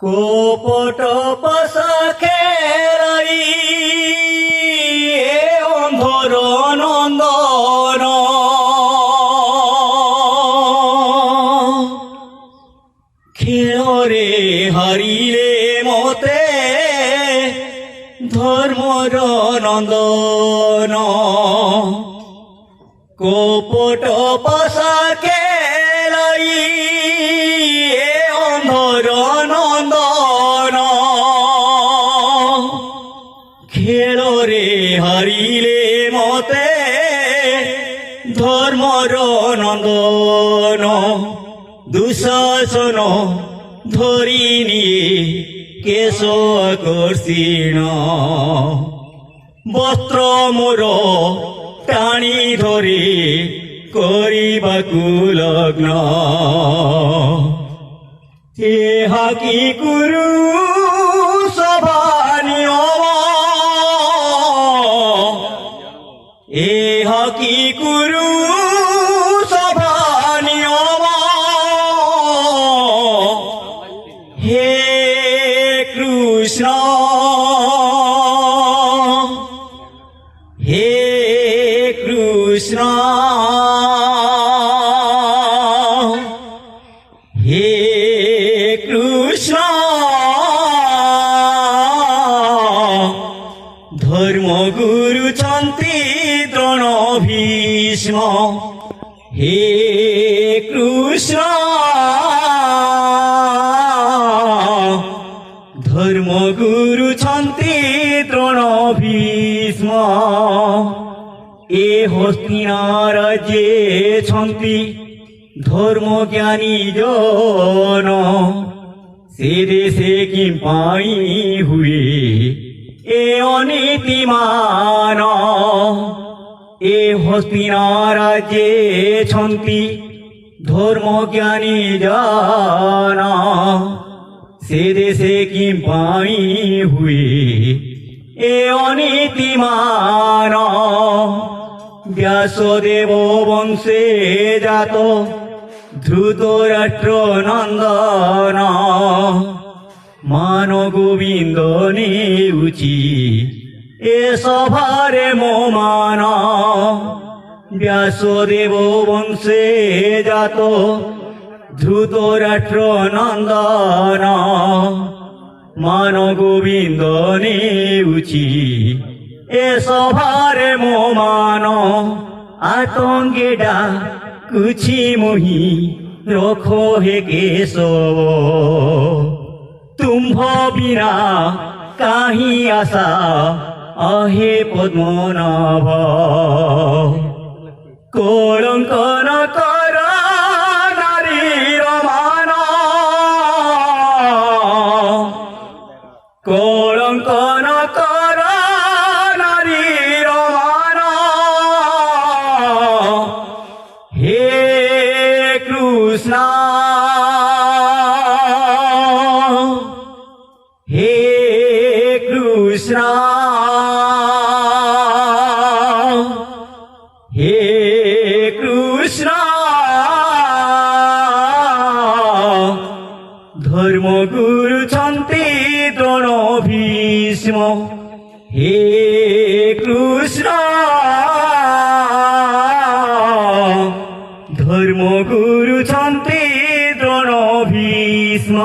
কোপট পাশা খেলাই অন্ধর নন্দন খেলরে হারিলে মতে ধর্মর নন্দন কোপট পাশা খেলাই অন্ধর নন্দন খেলরে হারিলে মতে ধর্মর নন্দন দুঃশাসন ধরি নিয়ে কেশ কর্ষীণ বস্ত্র মোর টাଣି ধরি କରିବାକୁ লগ্ন ଏହା କି କୁରୁ ସଭା ନିୟମ ଏହା କି କୁରୁ ସଭା ନିୟମ হে কৃষ্ণ হে কৃষ্ণ হে কৃষ্ণ ধর্মগুরু চন্তি দ্রোণ ভীষ্ম হে কৃষ্ণ ধর্মগুরু চন্তি দ্রোণ ভীষ্ম এ হস্তিনার যে ছন্তি ধর্মজ্ঞানী জন সে দেশে কি পাই হুয়ে এ অনীতিমান এ হস্তিনার যে ছন্তি ধর্মজ্ঞানী জন সে দেশে কি পাই হুয়ে এ অনীতিমান ব্যাসদেব বংশে জাত ধৃতরাষ্ট্র নন্দন মান গোবিন্দ নেউচি এ সভারে মোমান ব্যাসদেব বংশে জাত ধৃতরাষ্ট্র নন্দন মান গোবিন্দ নেউচি এ সভারে মোমান আতঙ্কেডা কুছি মোহি রখো হে কেশব তুম্ভ বিনা কাহি আশা আহে পদ্মনাভ কলঙ্কন কর নারীর মান কলঙ্কন কর নারীর মান হে কৃষ্ণ হে কৃষ্ণ হে কৃষ্ণ ধর্মগুরু চন্তি দ্রোণ ভীষ্ম হে কৃষ্ণ ধর্মগুরু চন্তি দ্রোণ ভীষ্ম